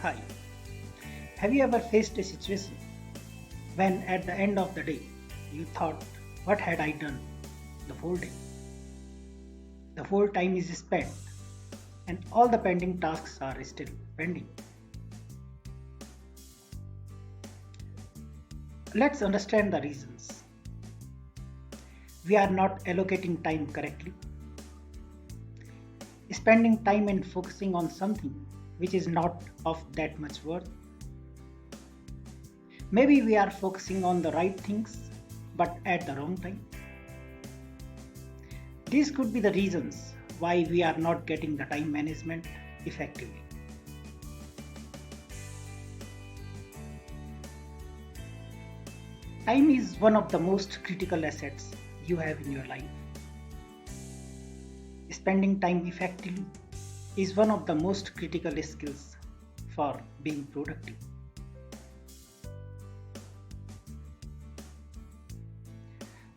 Hi. Have you ever faced a situation when at the end of the day you thought, what had I done the whole day? The whole time is spent and all the pending tasks are still pending. Let's understand the reasons. We are not allocating time correctly, spending time and focusing on something which is not of that much worth. Maybe we are focusing on the right things but at the wrong time. These could be the reasons why we are not getting the time management effectively. Time is one of the most critical assets you have in your life. Spending time effectively is one of the most critical skills for being productive.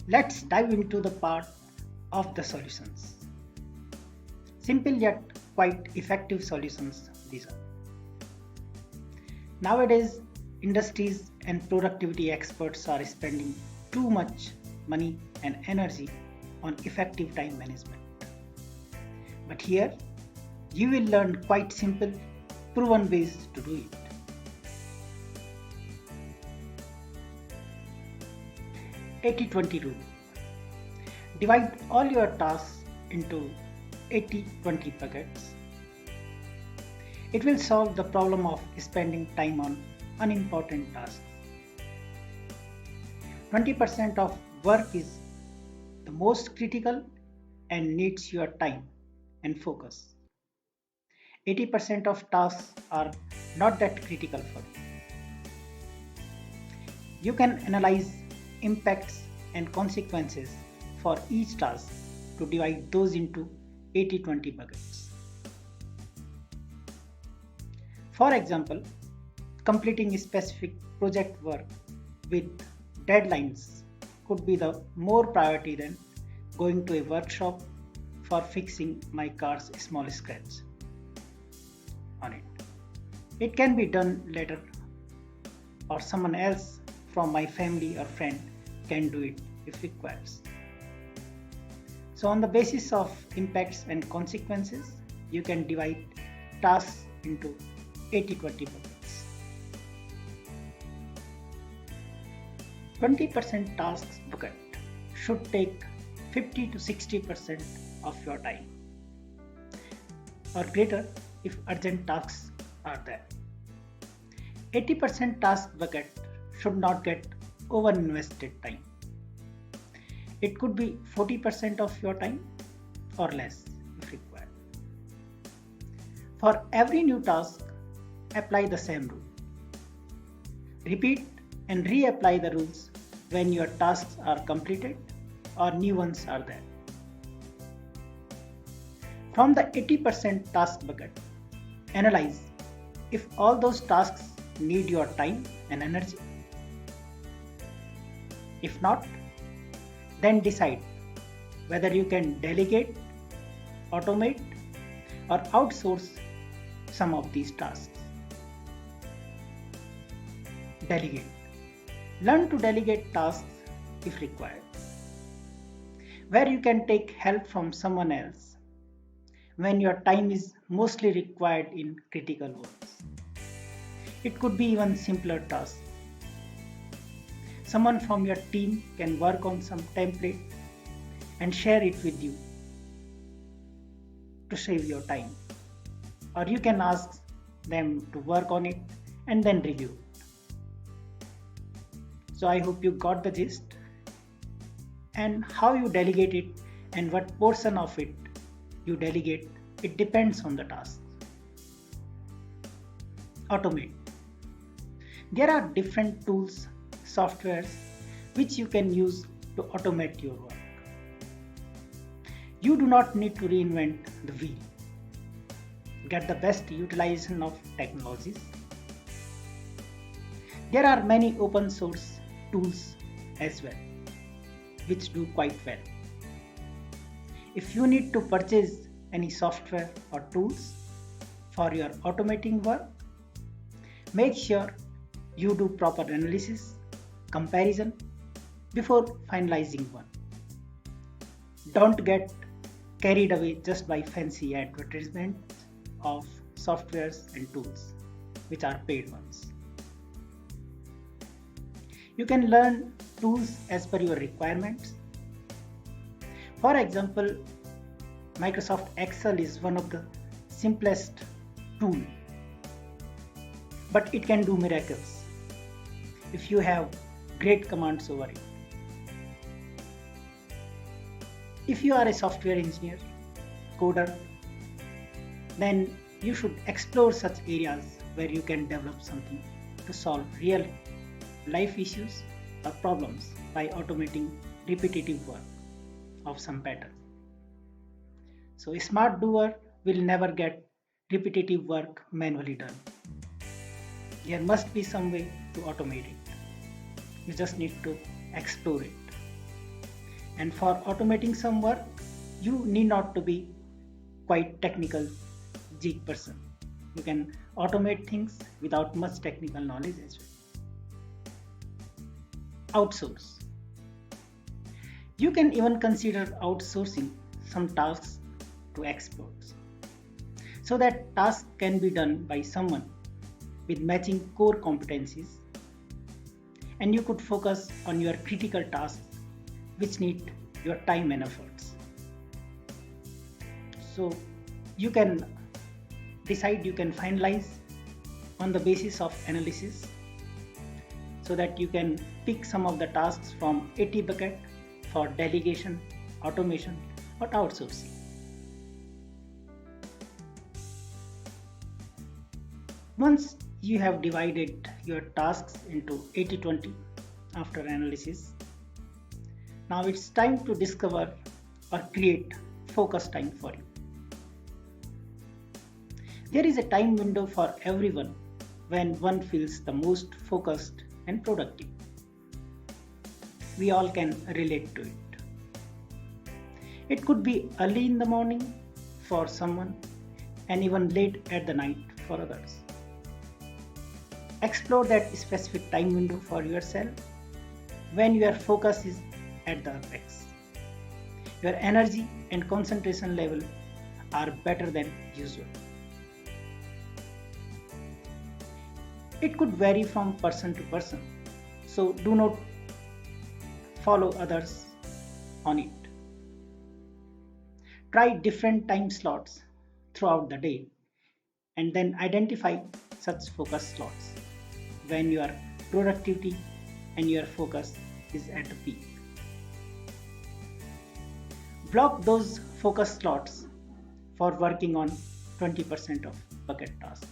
Let's dive into the part of the solutions. Simple yet quite effective solutions these are. Nowadays, industries and productivity experts are spending too much money and energy on effective time management. But here, you will learn quite simple, proven ways to do it. 80-20 rule. Divide all your tasks into 80-20 buckets. It will solve the problem of spending time on unimportant tasks. 20% of work is the most critical and needs your time and focus. 80% of tasks are not that critical for you. You can analyze impacts and consequences for each task to divide those into 80-20 buckets. For example, completing specific project work with deadlines could be the more priority than going to a workshop for fixing my car's small scratch on it. It can be done later, or someone else from my family or friend can do it if requires. So on the basis of impacts and consequences, you can divide tasks into 80-20 buckets. 20% tasks bucket should take 50 to 60% of your time or greater if urgent tasks are there. 80% task bucket should not get over invested time. It could be 40% of your time or less if required. For every new task, apply the same rule. Repeat and reapply the rules when your tasks are completed or new ones are there. From the 80% task bucket, analyze if all those tasks need your time and energy. If not, then decide whether you can delegate, automate, or outsource some of these tasks. Delegate. Learn to delegate tasks if required, where you can take help from someone else when your time is mostly required in critical works. It could be even simpler tasks. Someone from your team can work on some template and share it with you to save your time. Or you can ask them to work on it and then review it. So I hope you got the gist. And how you delegate it and what portion of it you delegate, it depends on the task. Automate. There are different tools, softwares which you can use to automate your work. You do not need to reinvent the wheel. Get the best utilization of technologies. There are many open source tools as well, which do quite well. If you need to purchase any software or tools for your automating work, Make sure you do proper analysis, comparison before finalizing one. Don't get carried away just by fancy advertisements of softwares and tools, which are paid ones. You can learn tools as per your requirements. For example, Microsoft Excel is one of the simplest tool, but it can do miracles if you have great commands over it. If you are a software engineer, coder, then you should explore such areas where you can develop something to solve real life issues or problems by automating repetitive work of some pattern. So a smart doer will never get repetitive work manually done. There must be some way to automate it. You just need to explore it. And for automating some work, you need not to be quite technical geek person. You can automate things without much technical knowledge as well. Outsource. You can even consider outsourcing some tasks to experts, so that tasks can be done by someone with matching core competencies, and you could focus on your critical tasks which need your time and efforts. So you can decide, you can finalize on the basis of analysis, so that you can pick some of the tasks from AT bucket for delegation, automation, or outsourcing. Once you have divided your tasks into 80-20 after analysis, now it's time to discover or create focus time for you. There is a time window for everyone when one feels the most focused and productive. We all can relate to it. It could be early in the morning for someone and even late at the night for others. Explore that specific time window for yourself when your focus is at the apex. Your energy and concentration level are better than usual. It could vary from person to person, so do not follow others on it. Try different time slots throughout the day and then identify such focus slots when your productivity and your focus is at the peak. Block those focus slots for working on 20% of bucket tasks.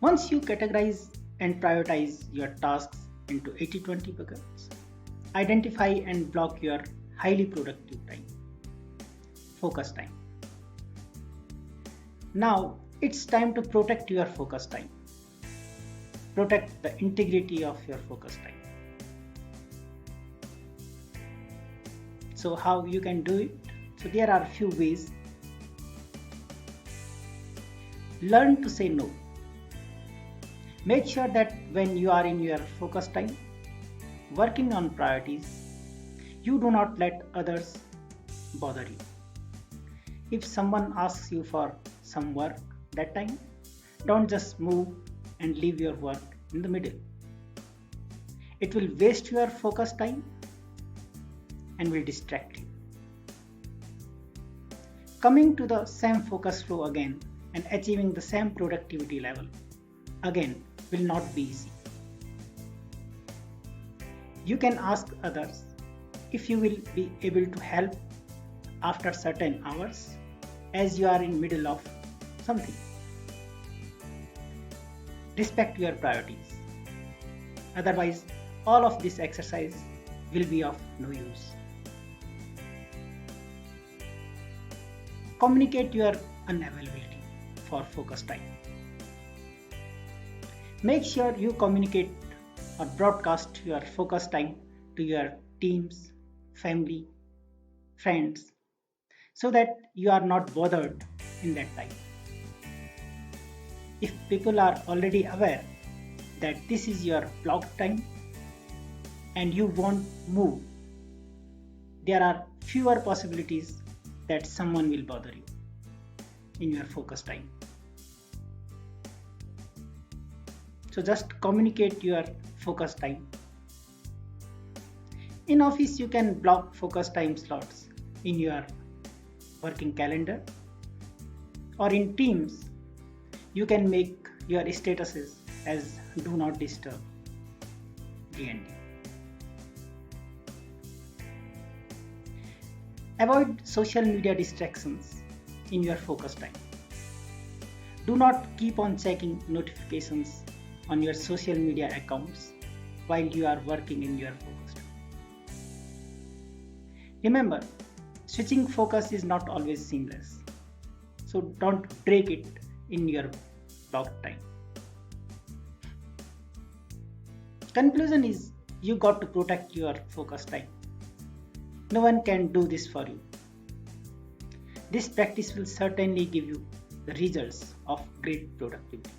Once you categorize and prioritize your tasks into 80-20 buckets, identify and block your highly productive time, focus time. Now it's time to protect your focus time. Protect the integrity of your focus time. So how you can do it? So there are a few ways. Learn to say no. Make sure that when you are in your focus time, working on priorities, you do not let others bother you. If someone asks you for some work that time, don't just move and leave your work in the middle. It will waste your focus time and will distract you. Coming to the same focus flow again and achieving the same productivity level again will not be easy. You can ask others if you will be able to help after certain hours as you are in middle of something. Respect your priorities. Otherwise, all of this exercise will be of no use. Communicate your unavailability for focus time. Make sure you communicate or broadcast your focus time to your teams, family, friends, so that you are not bothered in that time. If people are already aware that this is your block time and you won't move, there are fewer possibilities that someone will bother you in your focus time. So just communicate your focus time. In office, you can block focus time slots in your working calendar, or in Teams, you can make your statuses as do not disturb DND. Avoid social media distractions in your focus time. Do not keep on checking notifications on your social media accounts while you are working in your focus time. Remember, switching focus is not always seamless, so don't break it in your block time. Conclusion is, you got to protect your focus time. No one can do this for you. This practice will certainly give you the results of great productivity.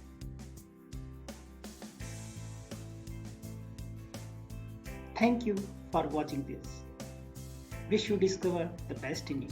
Thank you for watching this. Wish you discover the best in you.